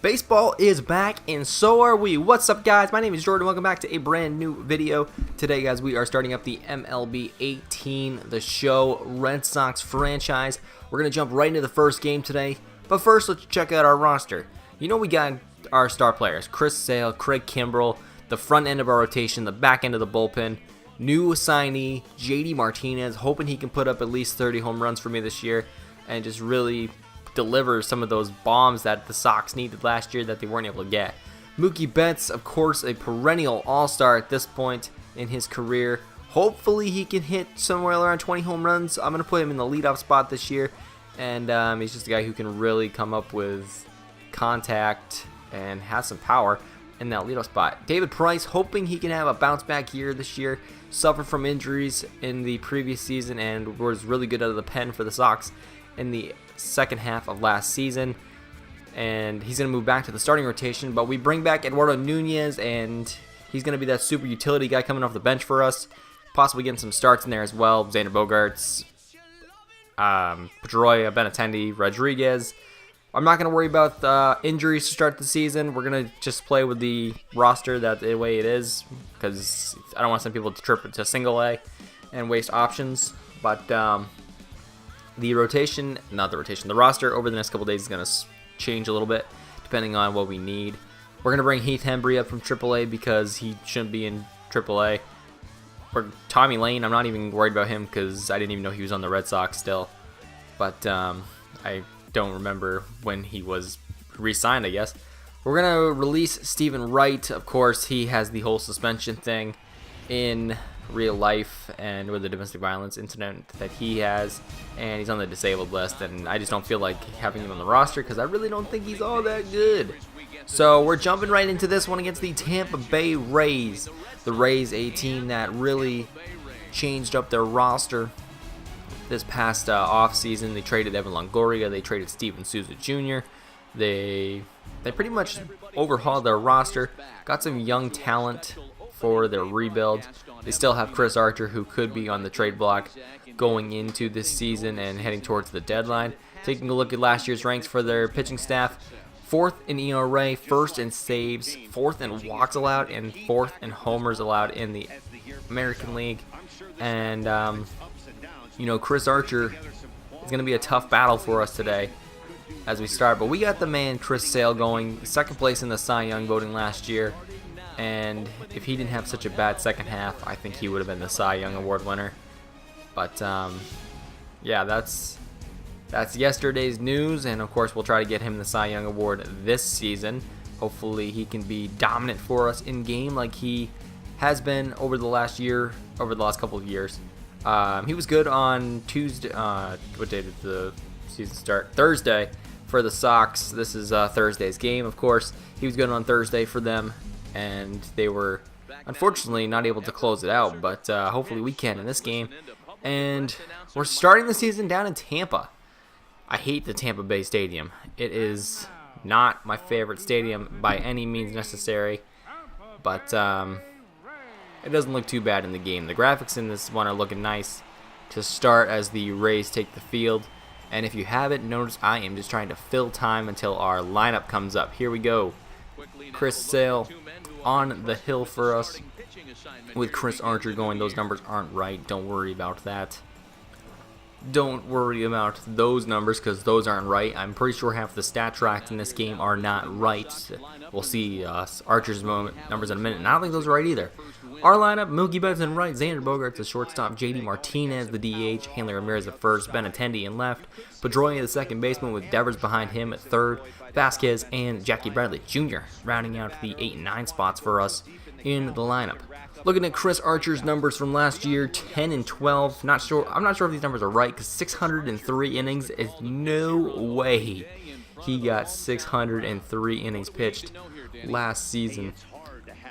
Baseball is back, and so are we. What's up, guys? My name is Jordan. Welcome back to a brand new video. Today, guys, we are starting up the MLB 18, the show Red Sox franchise. We're going to jump right into the first game today. But first, let's check out our roster. You know, we got our star players, Chris Sale, Craig Kimbrell, the front end of our rotation, the back end of the bullpen. New signee, JD Martinez, hoping he can put up at least 30 home runs for me this year and just really deliver some of those bombs that the Sox needed last year that they weren't able to get. Mookie Betts, of course, a perennial all-star at this point in his career. Hopefully he can hit somewhere around 20 home runs. I'm going to put him in the leadoff spot this year, and he's just a guy who can really come up with contact and has some power in that leadoff spot. David Price, hoping he can have a bounce-back year this year. Suffered from injuries in the previous season and was really good out of the pen for the Sox in the second half of last season, and he's going to move back to the starting rotation. But we bring back Eduardo Nunez, and he's going to be that super utility guy coming off the bench for us, possibly getting some starts in there as well. Xander Bogaerts, Pedroia, Benintendi, Rodriguez. I'm not going to worry about injuries to start the season. We're going to just play with the roster the way it is, because I don't want to send people to trip to single A and waste options. But the roster over the next couple days is going to change a little bit depending on what we need. We're going to bring Heath Hembry up from AAA because he shouldn't be in AAA. Or Tommy Lane, I'm not even worried about him because I didn't even know he was on the Red Sox still. But I don't remember when he was re-signed, I guess. We're going to release Stephen Wright. Of course, he has the whole suspension thing in real life and with the domestic violence incident that he has, and he's on the disabled list, and I just don't feel like having him on the roster because I really don't think he's all that good. So we're jumping right into this one against the Tampa Bay Rays. The Rays, a team that really changed up their roster this past offseason. They traded Evan Longoria, they traded Steven Souza Jr. They pretty much overhauled their roster, got some young talent for their rebuild. They still have Chris Archer, who could be on the trade block going into this season and heading towards the deadline. Taking a look at last year's ranks for their pitching staff: 4th in ERA, 1st in saves, 4th in walks allowed, and 4th in homers allowed in the American League. And you know, Chris Archer is going to be a tough battle for us today as we start. But we got the man Chris Sale going, second place in the Cy Young voting last year. And if he didn't have such a bad second half, I think he would have been the Cy Young Award winner. But yeah, that's yesterday's news, and of course we'll try to get him the Cy Young Award this season. Hopefully he can be dominant for us in game like he has been over the last couple of years. He was good on Tuesday. What day did the season start? Thursday for the Sox. This is Thursday's game, of course. He was good on Thursday for them, and they were unfortunately not able to close it out, but hopefully we can in this game. And we're starting the season down in Tampa. I hate the Tampa Bay Stadium. It is not my favorite stadium by any means necessary, but it doesn't look too bad in the game. The graphics in this one are looking nice to start as the Rays take the field. And if you haven't noticed, I am just trying to fill time until our lineup comes up. Here we go. Chris Sale on the hill for us with Chris Archer going. Those numbers aren't right. Don't worry about that. Don't worry about those numbers because those aren't right. I'm pretty sure half the stat tracks in this game are not right. We'll see Archer's numbers in a minute, and I don't think those are right either. Our lineup: Mookie Betts in right, Xander Bogaerts the shortstop, JD Martinez the DH, Hanley Ramirez at first, Benintendi in left, Pedroia the second baseman with Devers behind him at third, Vasquez and Jackie Bradley Jr. rounding out the 8 and 9 spots for us in the lineup. Looking at Chris Archer's numbers from last year, 10 and 12. I'm not sure if these numbers are right because 603 innings is no way he got 603 innings pitched last season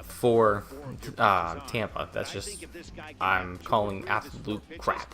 for Tampa. That's just, I'm calling absolute crap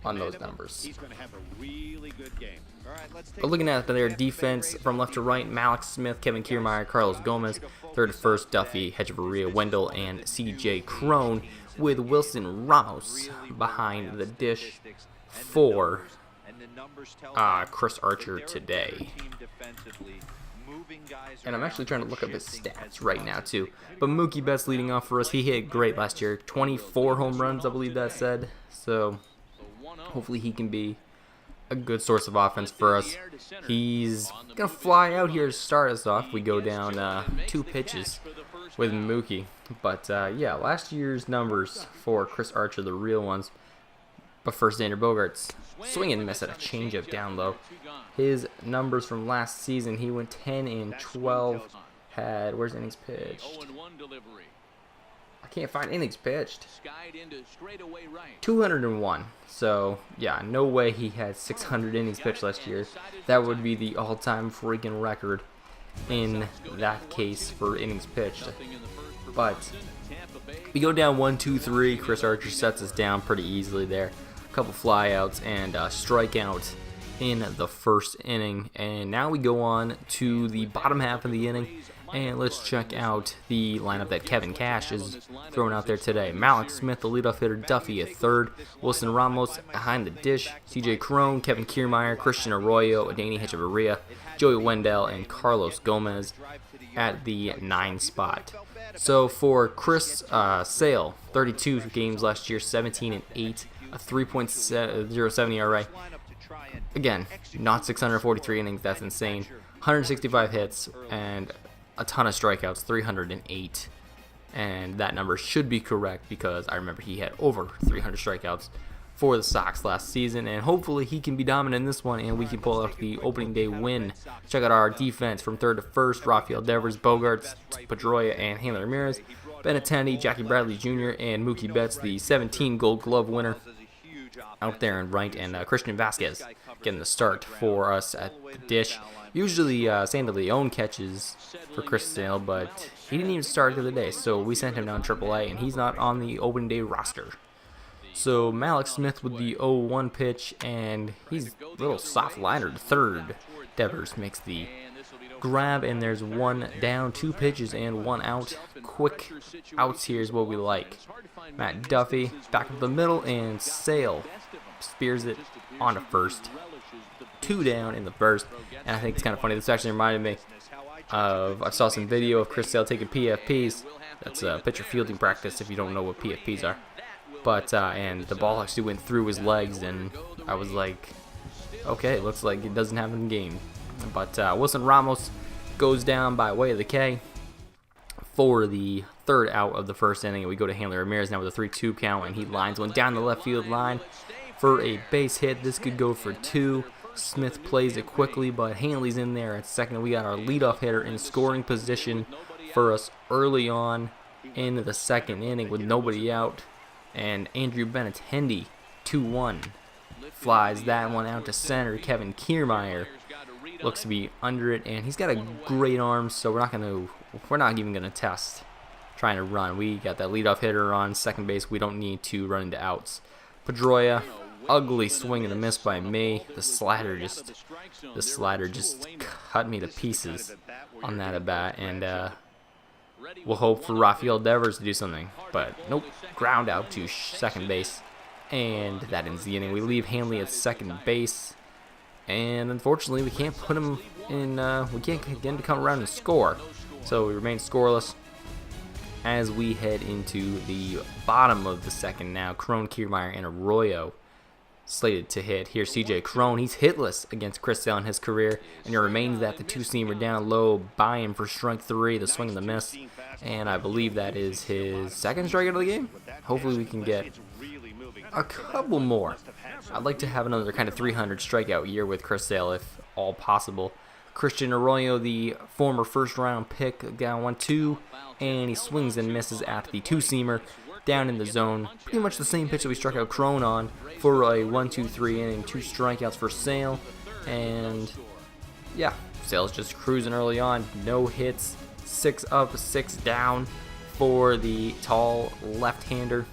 on those numbers. But looking at their defense from left to right: Malik Smith, Kevin Kiermaier, Carlos Gomez, third to first, Duffy, Hechavarria, Wendell, and C.J. Cron, with Wilson Ramos behind the dish for Chris Archer today. And I'm actually trying to look up his stats right now too. But Mookie Betts leading off for us. He hit great last year. 24 home runs, I believe that said. So hopefully he can be a good source of offense for us. He's going to fly out here to start us off. We go down 2 pitches with Mookie. But yeah, last year's numbers for Chris Archer, the real ones. But first, Xander Bogaerts, swing and miss at a changeup down low. His numbers from last season, he went 10 and 12. Had, where's innings pitched? I can't find innings pitched. 201. So, yeah, no way he had 600 innings pitched last year. That would be the all-time freaking record in that case for innings pitched. But we go down 1-2-3. Chris Archer sets us down pretty easily there. A couple flyouts and a strikeout in the first inning. And now we go on to the bottom half of the inning. And let's check out the lineup that Kevin Cash is throwing out there today. Malik Smith, the leadoff hitter, Duffy at third, Wilson Ramos behind the dish, CJ Cron, Kevin Kiermaier, Christian Arroyo, Adeiny Hechavarria, Joey Wendell, and Carlos Gomez at the 9 spot. So for Chris Sale, 32 games last year, 17 and 8, a 3.07 ERA. Again, not 643 innings. That's insane. 165 hits and a ton of strikeouts, 308. And that number should be correct because I remember he had over 300 strikeouts for the Sox last season. And hopefully he can be dominant in this one and we can pull out the opening day win. Check out our defense from third to first. Rafael Devers, Bogaerts, Pedroia, and Hanley Ramirez. Benintendi, Jackie Bradley Jr., and Mookie Betts, the 17 Gold Glove winner, out there in right, and Christian Vasquez getting the start for us at the dish. Usually Sandy Leone catches for Chris Sale, but he didn't even start the other day, so we sent him down AAA, and he's not on the opening day roster. So Malik Smith with the 0-1 pitch, and he's a little soft liner to third. Devers makes the grab, and there's 1 down, 2 pitches, and 1 out. Quick outs here is what we like. Matt Duffy back up the middle, and Sale spears it onto first. 2 down in the first, and I think it's kind of funny. This actually reminded me of, I saw some video of Chris Sale taking PFPs. That's pitcher fielding practice if you don't know what PFPs are. But, and the ball actually went through his legs, and I was like, okay, it looks like it doesn't happen in the game. But Wilson Ramos goes down by way of the K for the 3rd out of the first inning. And we go to Hanley Ramirez now with a 3-2 count, and he lines one down the left field line for a base hit. This could go for 2. Smith plays it quickly, but Hanley's in there at second. We got our leadoff hitter in scoring position for us early on in the second inning with nobody out. And Andrew Benintendi, 2-1, flies that one out to center. Kevin Kiermaier looks to be under it, and he's got a great arm, so we're not even gonna test trying to run. We got that leadoff hitter on second base. We don't need to run into outs. Pedroia, ugly swing and a miss by me. The slider just cut me to pieces on that at bat, and we'll hope for Rafael Devers to do something, but nope. Ground out to second base, and that ends the inning. We leave Hanley at second base. And unfortunately, we can't put him in, we can't get him to come around and score. So we remain scoreless as we head into the bottom of the second now. Cron, Kiermaier, and Arroyo slated to hit. Here's CJ Cron. He's hitless against Chris Sale in his career. And it remains that the 2-seamer down low by him for strike 3, the swing and the miss. And I believe that is his 2nd strikeout of the game. Hopefully we can get a couple more. I'd like to have another kind of 300 strikeout year with Chris Sale if all possible. Christian Arroyo, the former 1st-round pick, down 1-2, and he swings and misses at the 2-seamer down in the zone. Pretty much the same pitch that we struck out Cron on for a 1-2-3 inning, 2 strikeouts for Sale. And yeah, Sale's just cruising early on. No hits, 6 up, 6 down for the tall left-hander.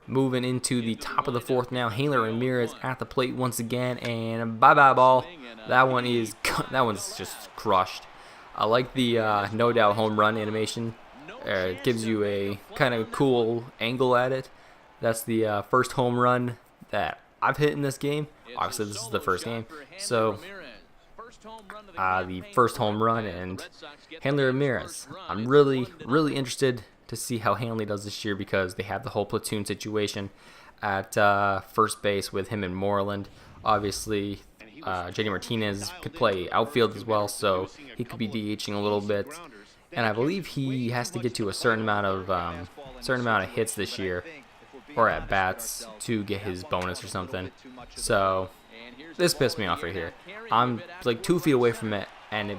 Moving into the top of the 4th now, Hanley Ramirez at the plate once again, and bye-bye ball. That one's just crushed. I like the no doubt home run animation. It gives you a kind of cool angle at it. That's the first home run that I've hit in this game. Obviously, this is the first game, so the first home run, and Hanley Ramirez. I'm really interested to see how Hanley does this year because they have the whole platoon situation at first base with him and Moreland. Obviously, JD Martinez could play outfield as well, so he could be DHing a little bit. And I believe he has to get to a certain amount of hits this year, or at bats, to get his bonus or something. So this pissed me off right here. I'm like 2 feet away from it, and it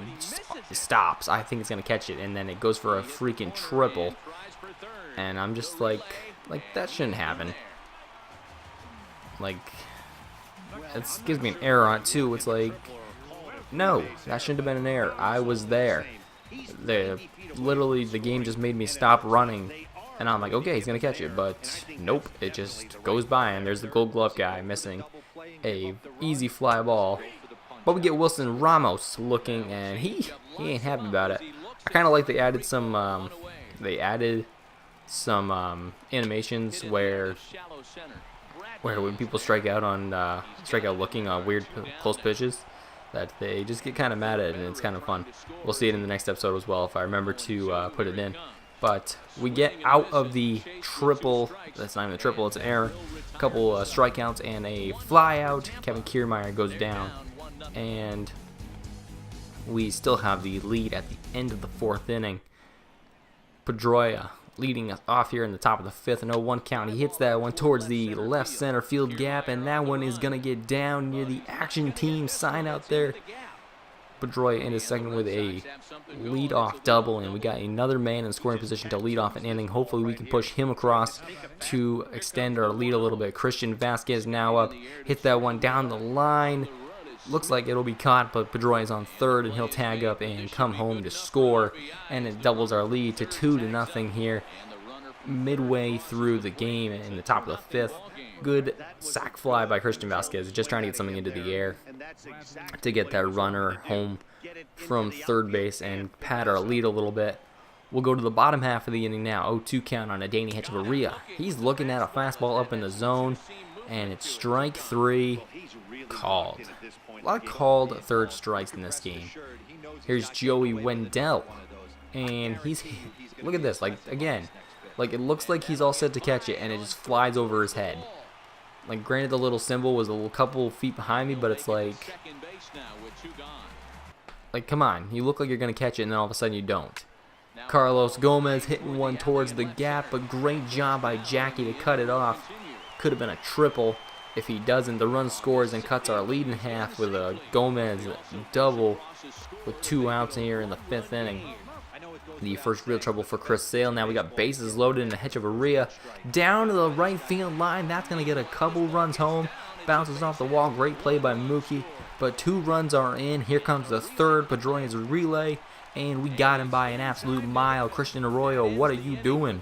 stops. I think it's gonna catch it, and then it goes for a freaking triple. And I'm just like that shouldn't happen. Like, it gives me an error on it too. It's like, no, that shouldn't have been an error. I was there. Literally, the game just made me stop running, and I'm like, okay, he's gonna catch it, but nope, it just goes by, and there's the Gold Glove guy missing a easy fly ball. But we get Wilson Ramos looking, and he ain't happy about it. I kind of like they added some animations where when people strike out looking on weird close pitches, that they just get kind of mad at it, and it's kind of fun. We'll see it in the next episode as well if I remember to put it in. But we get out of the triple. That's not even a triple, it's an error. A couple strikeouts and a fly out. Kevin Kiermaier goes down, and we still have the lead at the end of the 4th inning. Pedroia leading us off here in the top of the 5th, an 0-1 count. He hits that one towards the left center field gap, and that one is going to get down near the action team sign out there. Pedroia into second with a lead-off double, and we got another man in scoring position to lead off an inning. Hopefully we can push him across to extend our lead a little bit. Christian Vasquez now up, hit that one down the line. Looks like it'll be caught, but Pedroia's on third, and he'll tag up and come home to score, and it doubles our lead to 2-0 here midway through the game in the top of the 5th. Good sac fly by Christian Vasquez, just trying to get something into the air to get that runner home from third base and pad our lead a little bit. We'll go to the bottom half of the inning now. 0-2 count on Adeiny Hechavarria. He's looking at a fastball up in the zone, and it's strike 3 called. A lot of called third strikes in this game. Here's Joey Wendell, and look at this, like, again, like, it looks like he's all set to catch it, and it just flies over his head. Like, granted, the little symbol was a couple feet behind me, but it's like, come on, you look like you're going to catch it, and then all of a sudden you don't. Carlos Gomez hitting one towards the gap, but great job by Jackie to cut it off. Could have been a triple. If he doesn't, the run scores and cuts our lead in half with a Gomez double with 2 outs here in the 5th inning. The first real trouble for Chris Sale. Now we got bases loaded into Hechavarria. Down to the right field line. That's going to get a couple runs home. Bounces off the wall. Great play by Mookie. But 2 runs are in. Here comes the third. Pedroia's relay. And we got him by an absolute mile. Christian Arroyo, what are you doing?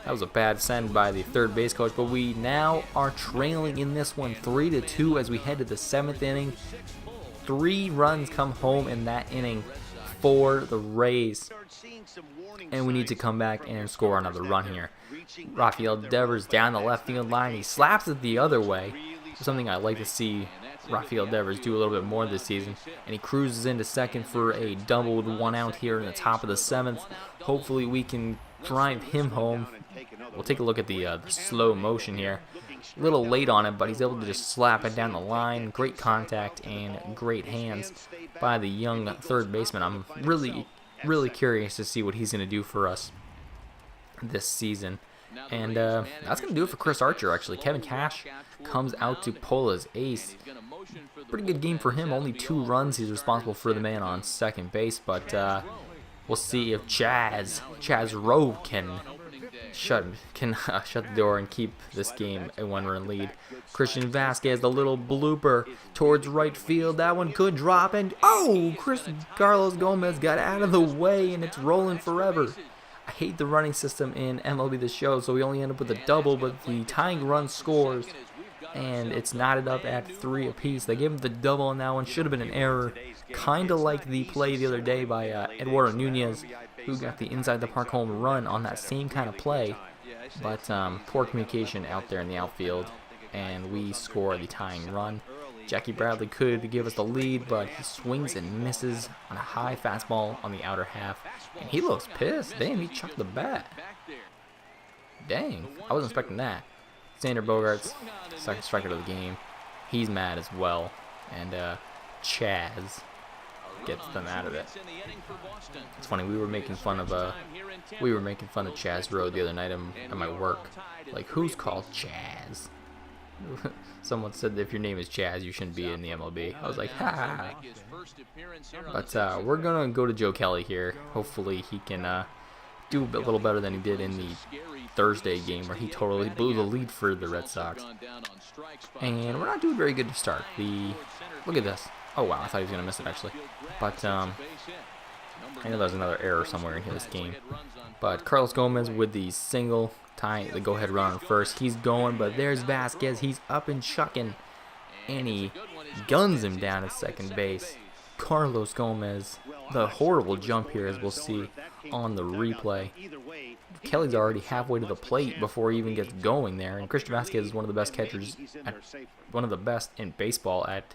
That was a bad send by the third base coach, but we now are trailing in this one 3-2 as we head to the 7th inning. 3 runs come home in that inning for the Rays, and we need to come back and score another run here. Rafael Devers down the left field line. He slaps it the other way, something I like to see Rafael Devers do a little bit more this season, and he cruises into second for a double with 1 out here in the top of the 7th. Hopefully we can drive him home. We'll take a look at the slow motion here. A little late on it, but he's able to just slap it down the line. Great contact and great hands by the young third baseman. I'm really curious to see what he's going to do for us this season. And that's going to do it for Chris Archer, actually. Kevin Cash comes out to pull his ace. Pretty good game for him. Only 2 runs. He's responsible for the man on second base, but we'll see if Chaz Rowe can shut the door and keep this game a 1-run lead. Christian Vasquez, the little blooper towards right field. That one could drop, and Carlos Gomez got out of the way, and it's rolling forever. I hate the running system in MLB The Show, so we only end up with a double, but the tying run scores, and it's knotted up at 3 apiece. They gave him the double on that one. Should have been an error. Kind of like the play the other day by Eduardo Nunez, who got the inside the park home run on that same kind of play. But poor communication out there in the outfield, and we score the tying run. Jackie Bradley could give us the lead, but he swings and misses on a high fastball on the outer half. And he looks pissed. Damn, he chucked the bat. Dang, I wasn't expecting that. Xander Bogaerts, second striker of the game. He's mad as well. And Chaz gets them out of it. It's funny, we were making fun of Chaz Road the other night at my work. Like, who's called Chaz? Someone said that if your name is Chaz, you shouldn't be in the MLB. I was like, ha. But we're gonna go to Joe Kelly here. Hopefully he can do a little better than he did in the Thursday game, where he totally blew the lead for the Red Sox. And we're not doing very good to start. Look at this. Oh wow, I thought he was gonna miss it actually. But I know there's another error somewhere in this game. But Carlos Gomez with the single, tying the go-ahead run on first. He's going, but there's Vasquez. He's up and chucking, and he guns him down at second base. Carlos Gomez, the horrible jump here, as we'll see on the replay. Kelly's already halfway to the plate before he even gets going there, and Christian Vasquez is one of the best catchers, one of the best in baseball at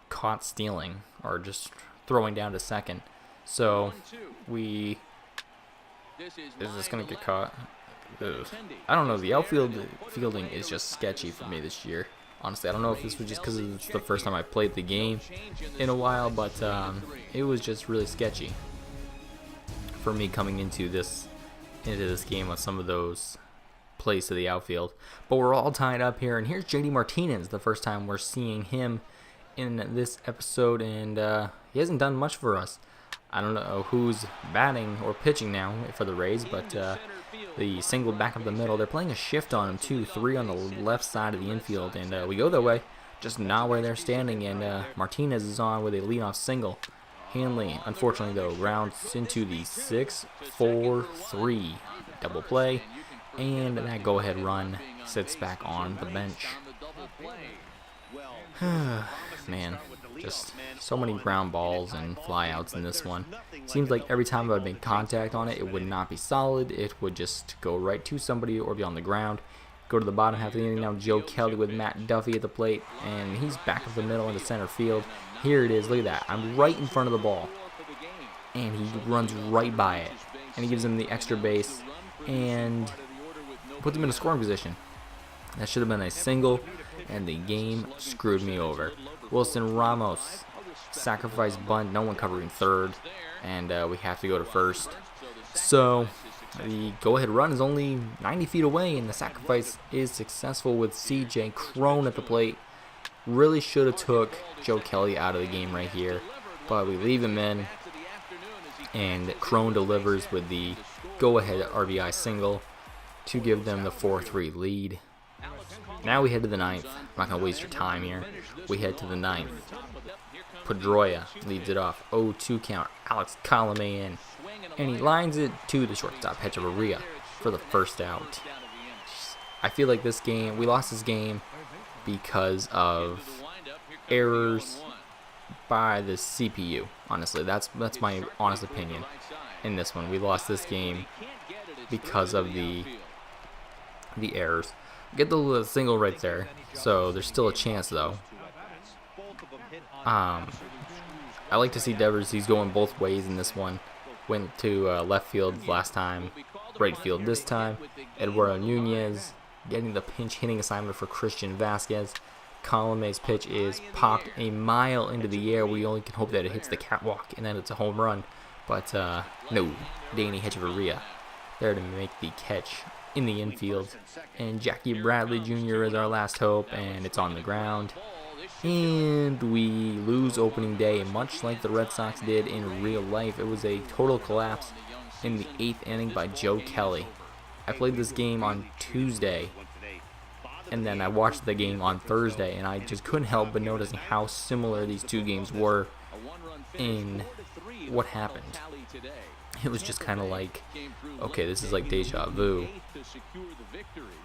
caught stealing or just throwing down to second. So is this gonna get caught? Ugh. I don't know. The outfield fielding is just sketchy for me this year. Honestly, I don't know if this was just because it's the first time I played the game in a while, but it was just really sketchy for me coming into this game with some of those plays to the outfield. But we're all tied up here, and here's JD Martinez, the first time we're seeing him in this episode, and he hasn't done much for us. I don't know who's batting or pitching now for the Rays, but the single back up the middle. They're playing a shift on him too, 3 on the left side of the infield, and we go that way, just not where they're standing, and Martinez is on with a leadoff single. Hanley, unfortunately though, rounds into the 6-4-3 double play, and that go-ahead run sits back on the bench. Man, just so many ground balls and flyouts in this one. Seems like every time I would make contact on it, it would not be solid. It would just go right to somebody or be on the ground. Go to the bottom half of the inning now. Joe Kelly with Matt Duffy at the plate, and he's back up the middle into center field. Here it is. Look at that. I'm right in front of the ball, and he runs right by it, and he gives him the extra base and puts him in a scoring position. That should have been a single, and the game screwed me over. Wilson Ramos, sacrifice bunt, no one covering third, and we have to go to first. So the go-ahead run is only 90 feet away, and the sacrifice is successful with C.J. Cron at the plate. Really should have took Joe Kelly out of the game right here, but we leave him in, and Cron delivers with the go-ahead RBI single to give them the 4-3 lead. Now we head to the 9th. I'm not going to waste your time here. We head to the 9th. Pedroia leads it off. 0-2 count. Alex Colome in. And he lines it to the shortstop, Hechavarria, for the first out. I feel like this game, we lost this game because of errors by the CPU. Honestly, that's my honest opinion in this one. We lost this game because of the errors. Get the single right there, so there's still a chance though. I like to see Devers. He's going both ways in this one. Went to left field last time, right field this time. Eduardo Nunez getting the pinch hitting assignment for Christian Vasquez. Colome's pitch is popped a mile into the air. We only can hope that it hits the catwalk and then it's a home run. But no, Danny Hechavarria there to make the catch in the infield, and Jackie Bradley Jr. is our last hope, and it's on the ground, and we lose opening day, much like the Red Sox did in real life. It was a total collapse in the 8th inning by Joe Kelly. I played this game on Tuesday, and then I watched the game on Thursday, and I just couldn't help but noticing how similar these two games were in what happened. It was just kind of like, okay, this is like deja vu,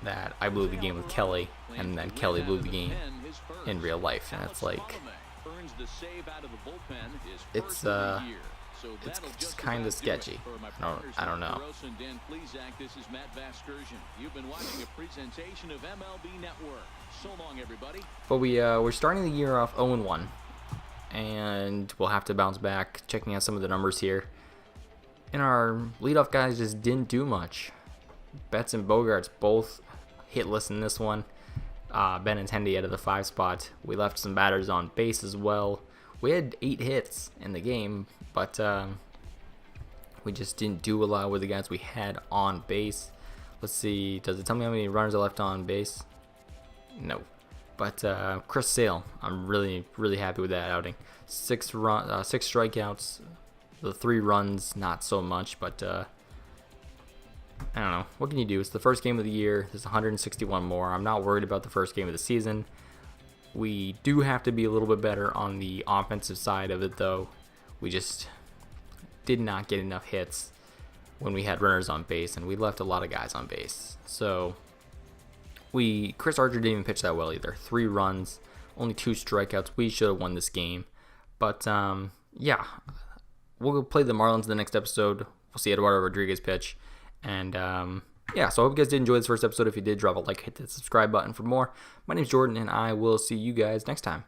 that I blew the game with Kelly, and then Kelly blew the game in real life, and it's like, it's just kind of sketchy. I don't know. You've been watching a presentation of MLB Network. But we're starting the year off 0-1, and we'll have to bounce back. Checking out some of the numbers here, and our leadoff guys just didn't do much. Betts and Bogarts both hitless in this one. Benintendi out of the 5 spot. We left some batters on base as well. We had 8 hits in the game, but we just didn't do a lot with the guys we had on base. Let's see, does it tell me how many runners I left on base? No. But Chris Sale, I'm really happy with that outing. 6 strikeouts, the 3 runs, not so much, but I don't know. What can you do? It's the first game of the year. There's 161 more. I'm not worried about the first game of the season. We do have to be a little bit better on the offensive side of it, though. We just did not get enough hits when we had runners on base, and we left a lot of guys on base. So Chris Archer didn't even pitch that well either. 3 runs, only 2 strikeouts. We should have won this game. But yeah, we'll play the Marlins in the next episode. We'll see Eduardo Rodriguez pitch. And yeah, so I hope you guys did enjoy this first episode. If you did, drop a like, hit the subscribe button for more. My name's Jordan, and I will see you guys next time.